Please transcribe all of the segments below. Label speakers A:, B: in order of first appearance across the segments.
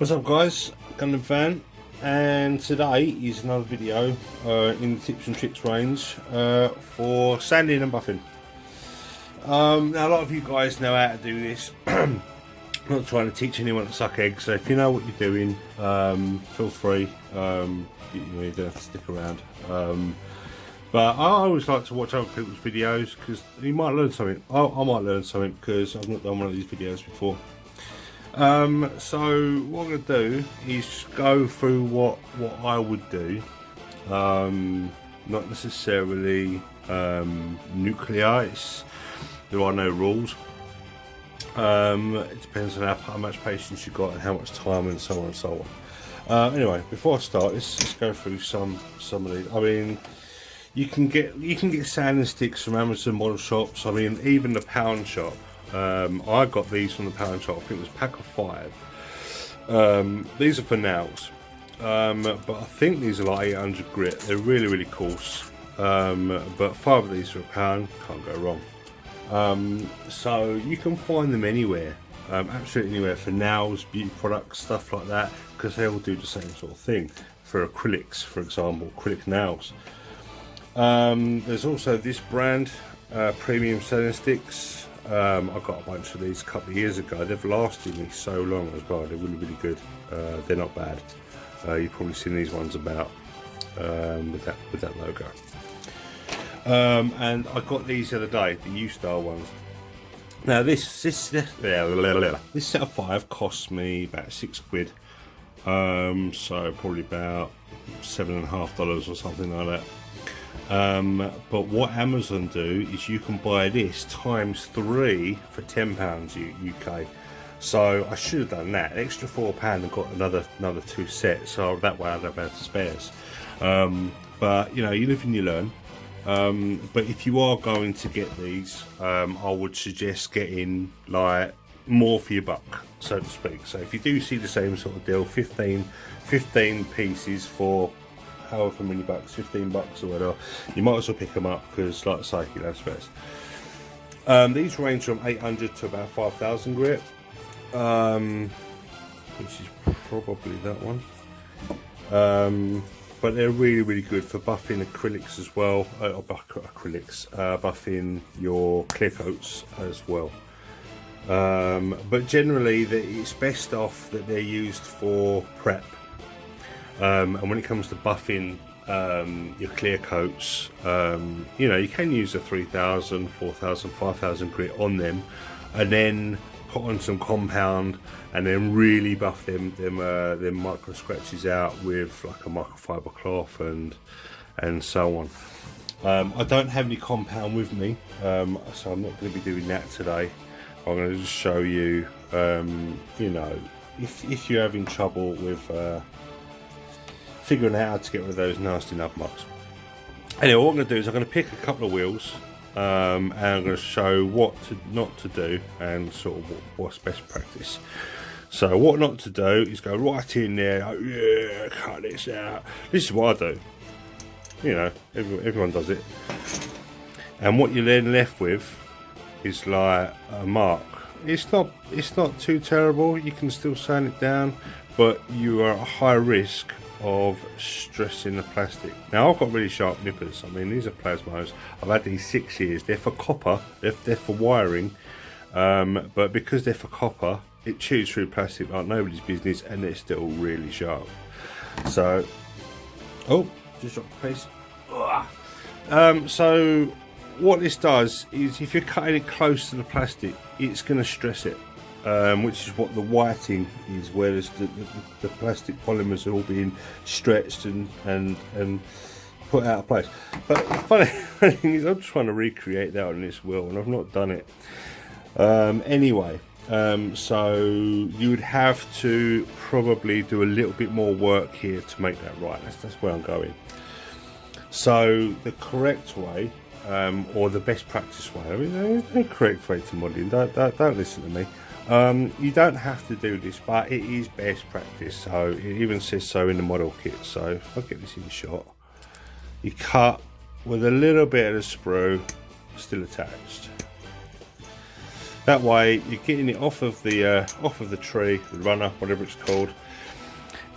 A: What's up guys, Gunpla fan, and today is another video in the tips and tricks range for sanding and buffing. Now a lot of you guys know how to do this. I'm not trying to teach anyone to suck eggs, so if you know what you're doing, feel free. You don't have to stick around. But I always like to watch other people's videos because you might learn something. I might learn something because I've not done one of these videos before. So what I'm going to do is go through what I would do, not necessarily nuclear. There are no rules. It depends on how much patience you got and how much time and so on and so on. Anyway, before I start, let's just go through some of these. I mean, you can get sanding sticks from Amazon model shops. I mean, even the pound shop. I got these from the pound shop. I think it was a pack of 5. These are for nails, but I think these are like 800 grit. They're really coarse, but 5 of these for £1, can't go wrong. So you can find them anywhere, absolutely anywhere, for nails, beauty products, stuff like that, because they all do the same sort of thing. For acrylics, for example, acrylic nails. There's also this brand, premium sanding sticks. I got a bunch of these a couple of years ago. They've lasted me so long as well. They're really good. They're not bad. You've probably seen these ones about with that logo. And I got these the other day, the U-style ones. Now this set of 5 cost me about £6. So probably about $7.50 or something like that. But what Amazon do is you can buy this ×3 for £10 UK. So I should have done that. Extra £4 and got another 2 sets. So that way I'd have had spares. But you know, you live and you learn. But if you are going to get these, I would suggest getting like more for your buck, so to speak. So if you do see the same sort of deal, 15 pieces for however many bucks, $15 or whatever, you might as well pick them up because, like I say, you know, spares. These range from 800 to about 5,000 grit, which is probably that one. But they're really good for buffing acrylics as well, buffing your clear coats as well. But generally, it's best off that they're used for prep. And when it comes to buffing your clear coats, you know, you can use a 3,000, 4,000, 5,000 grit on them, and then put on some compound, and then really buff them micro scratches out with like a microfiber cloth and so on. I don't have any compound with me, so I'm not going to be doing that today. I'm going to just show you, you know, if you're having trouble with figuring out how to get rid of those nasty nub marks. Anyway, what I'm going to do is I'm going to pick a couple of wheels, and I'm going to show what not to do and sort of what's best practice. So what not to do is go right in there, like, yeah, cut this out. This is what I do. You know, everyone does it. And what you're then left with is like a mark. It's not too terrible. You can still sand it down, but you are at a high risk of stressing the plastic. Now I've got really sharp nippers. I mean, these are plasmos. I've had these 6 years. They're for copper. They're for wiring, but because they're for copper, it chews through plastic like nobody's business, and they're still really sharp. So, oh, just dropped the piece. So what this does is, if you're cutting it close to the plastic, it's going to stress it. Which is what the whiting is, whereas the plastic polymers are all being stretched and put out of place. But the funny thing is, I'm trying to recreate that on this wheel, and I've not done it. Anyway, so you would have to probably do a little bit more work here to make that right. That's where I'm going. So the correct way, or the best practice way, I mean, there's no correct way to modelling. Don't listen to me. You don't have to do this, but it is best practice. So it even says so in the model kit. So if I get this in shot, you cut with a little bit of the sprue still attached. That way you're getting it off of the tree, the runner, whatever it's called,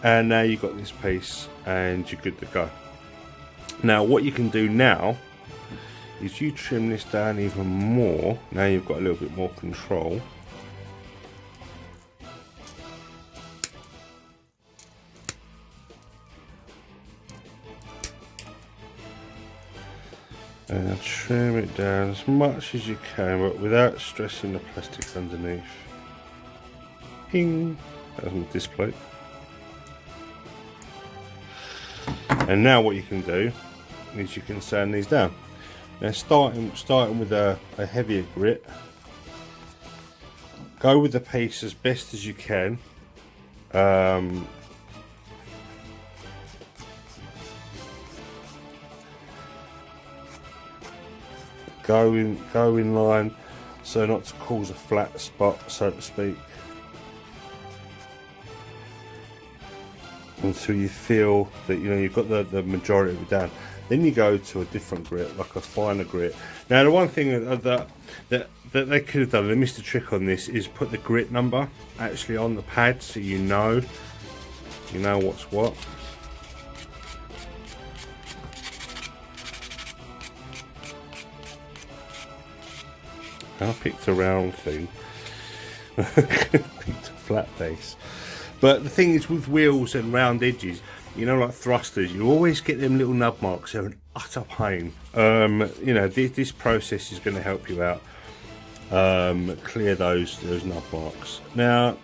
A: And now you've got this piece and you're good to go. Now what you can do now is you trim this down even more. Now you've got a little bit more control. And trim it down as much as you can, but without stressing the plastic underneath. Ping! That was my display. And now what you can do is you can sand these down. Now starting with a heavier grit. Go with the piece as best as you can. Go in line so not to cause a flat spot, so to speak, until you feel that you've got the majority of it down. Then you go to a different grit, like a finer grit. Now the one thing that they could have done, they missed a trick on this, is put the grit number actually on the pad so you know what's what. I picked a round thing. Picked a flat base. But the thing is, with wheels and round edges, like thrusters, you always get them little nub marks. They're an utter pain. This process is going to help you out. Clear those nub marks. Now,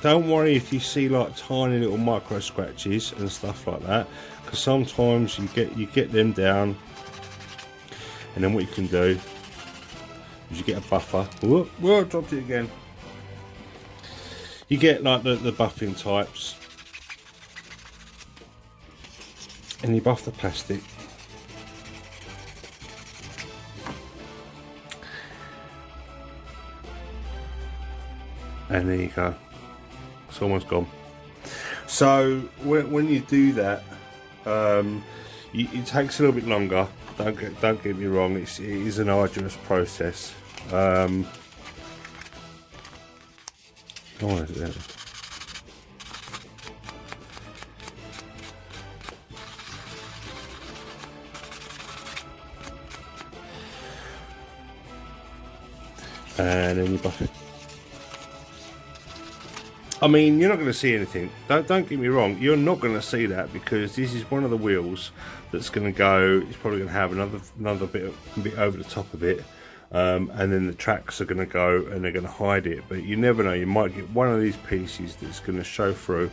A: don't worry if you see like tiny little micro scratches and stuff like that, because sometimes you get them down, and then what you can do, you get a buffer. Whoa, I dropped it again. You get like the buffing types, and you buff the plastic. And there you go. It's almost gone. So when you do that, it takes a little bit longer. Don't get me wrong. It is an arduous process. And then you buff it. I mean, you're not going to see anything. Don't get me wrong. You're not going to see that, because this is one of the wheels that's going to go. It's probably going to have another bit over the top of it. And then the tracks are going to go and they're going to hide it, but you never know, you might get one of these pieces that's going to show through.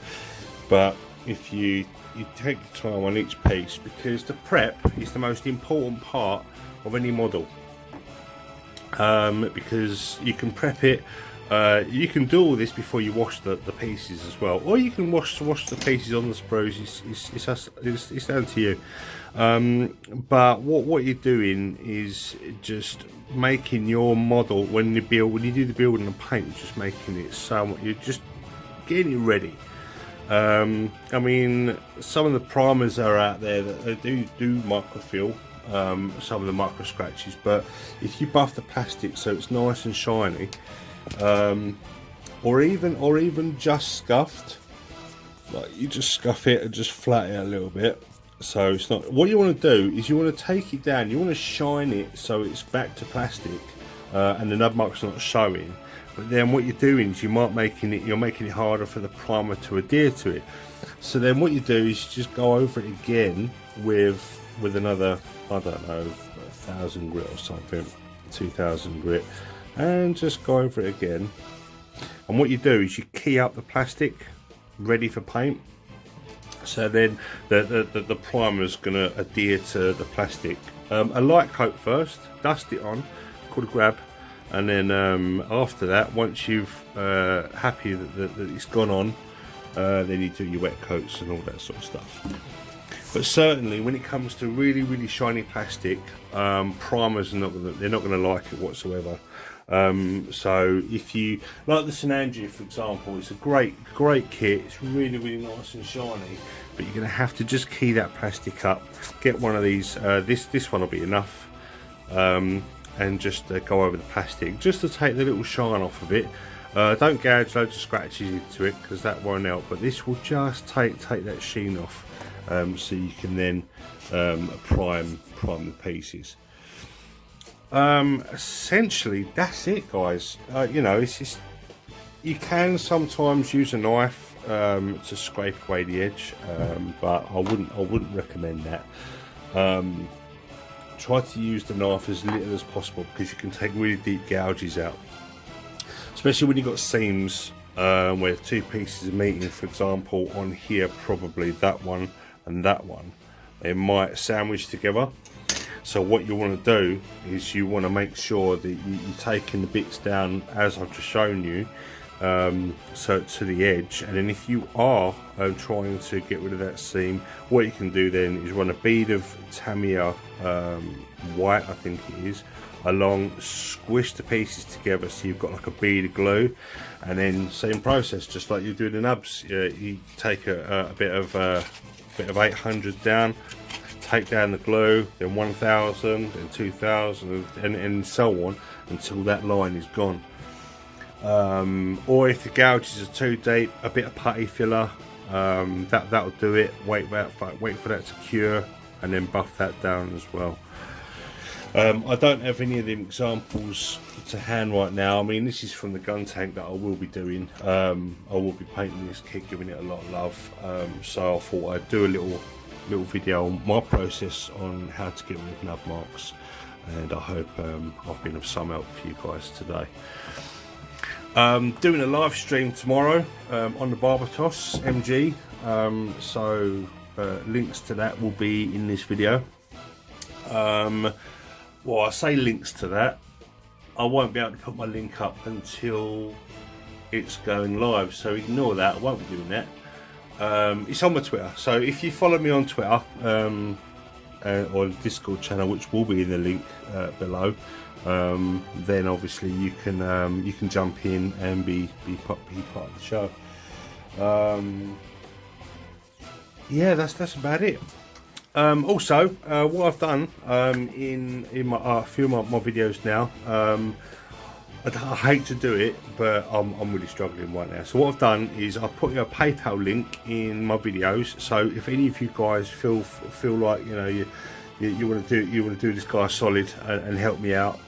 A: But if you take the time on each piece, because the prep is the most important part of any model, because you can prep it. You can do all this before you wash the pieces as well, or you can wash the pieces on the sprues. It's down to you. But what you're doing is just making your model, when you do the build and the paint, you're just making it so, you're just getting it ready. I mean, some of the primers are out there that they do microfill some of the micro scratches, but if you buff the plastic so it's nice and shiny, or even just scuffed, like you just scuff it and just flat it a little bit, so it's not. What you want to do is you want to take it down, you want to shine it so it's back to plastic, and the nub mark's not showing. But then what you're doing is you're making it harder for the primer to adhere to it. So then what you do is you just go over it again with another, I don't know, 1,000 grit or something, 2,000 grit, and just go over it again. And what you do is you key up the plastic ready for paint. So then the primer is going to adhere to the plastic. A light coat first, dust it on, called a grab, and then after that, once you've happy that it's gone on, then you do your wet coats and all that sort of stuff. But certainly when it comes to really shiny plastic, primers are not going to like it whatsoever. So if you like the St Andrew, for example, it's a great kit. It's really nice and shiny, but you're going to have to just key that plastic up. Get one of these. This one will be enough, and just go over the plastic just to take the little shine off of it. Don't gouge loads of scratches into it because that won't help, but this will just take that sheen off, so you can then prime the pieces. Essentially that's it, guys. You know, it's just, you can sometimes use a knife to scrape away the edge, but I wouldn't recommend that. Try to use the knife as little as possible because you can take really deep gouges out, especially when you've got seams where two pieces are meeting. For example, on here, probably that one and that one, they might sandwich together. So what you want to do is you want to make sure that you're taking the bits down as I've just shown you, so to the edge, and then if you are trying to get rid of that seam, what you can do then is run a bead of Tamiya white, I think it is, along, squish the pieces together so you've got like a bead of glue, and then same process, just like you do the nubs. You take a bit of 800 down, take down the glue, then 1000, then 2000, and so on until that line is gone. Or if the gouges are too deep, a bit of putty filler, that'll do it. Wait for that to cure, and then buff that down as well. I don't have any of them examples to hand right now. I mean, this is from the gun tank that I will be doing. I will be painting this kit, giving it a lot of love. So I thought I'd do a little video on my process on how to get rid of nub marks, and I hope I've been of some help for you guys today. Doing a live stream tomorrow on the Barbatos MG, so links to that will be in this video. Well, I say links to that, I won't be able to put my link up until it's going live, so ignore that. I won't be doing that. It's on my Twitter, so if you follow me on Twitter or the Discord channel, which will be in the link below, then obviously you can jump in and be part of the show. Yeah, that's about it. Also, what I've done in my few of my videos now, I hate to do it, but I'm really struggling right now. So what I've done is I've put a PayPal link in my videos. So if any of you guys feel like you want to do this guy solid and help me out,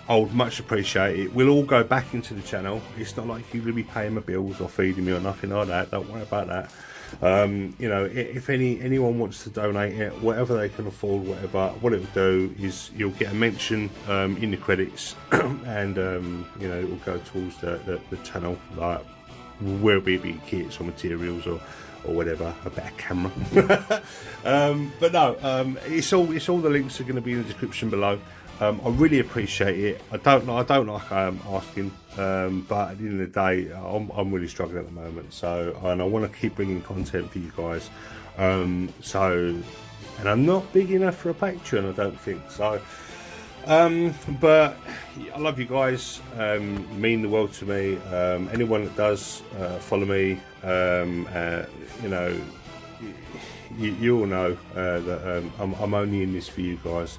A: I would much appreciate it. We'll all go back into the channel. It's not like you're going to be paying my bills or feeding me or nothing like that. Don't worry about that. You know, if anyone wants to donate it, whatever they can afford, whatever, what it will do is you'll get a mention in the credits, and you know, it will go towards the channel, like where it be kits or materials or whatever, a better camera. But no, it's all the links are going to be in the description below. I really appreciate it. I don't like asking, but at the end of the day, I'm really struggling at the moment. So, and I want to keep bringing content for you guys. And I'm not big enough for a Patreon, I don't think. So, but I love you guys. You mean the world to me. Anyone that does follow me, you know, you all know that I'm only in this for you guys.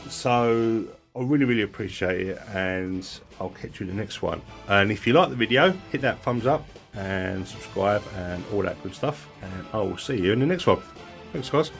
A: So I really appreciate it, and I'll catch you in the next one. And if you like the video, hit that thumbs up and subscribe and all that good stuff, and I will see you in the next one. Thanks, guys.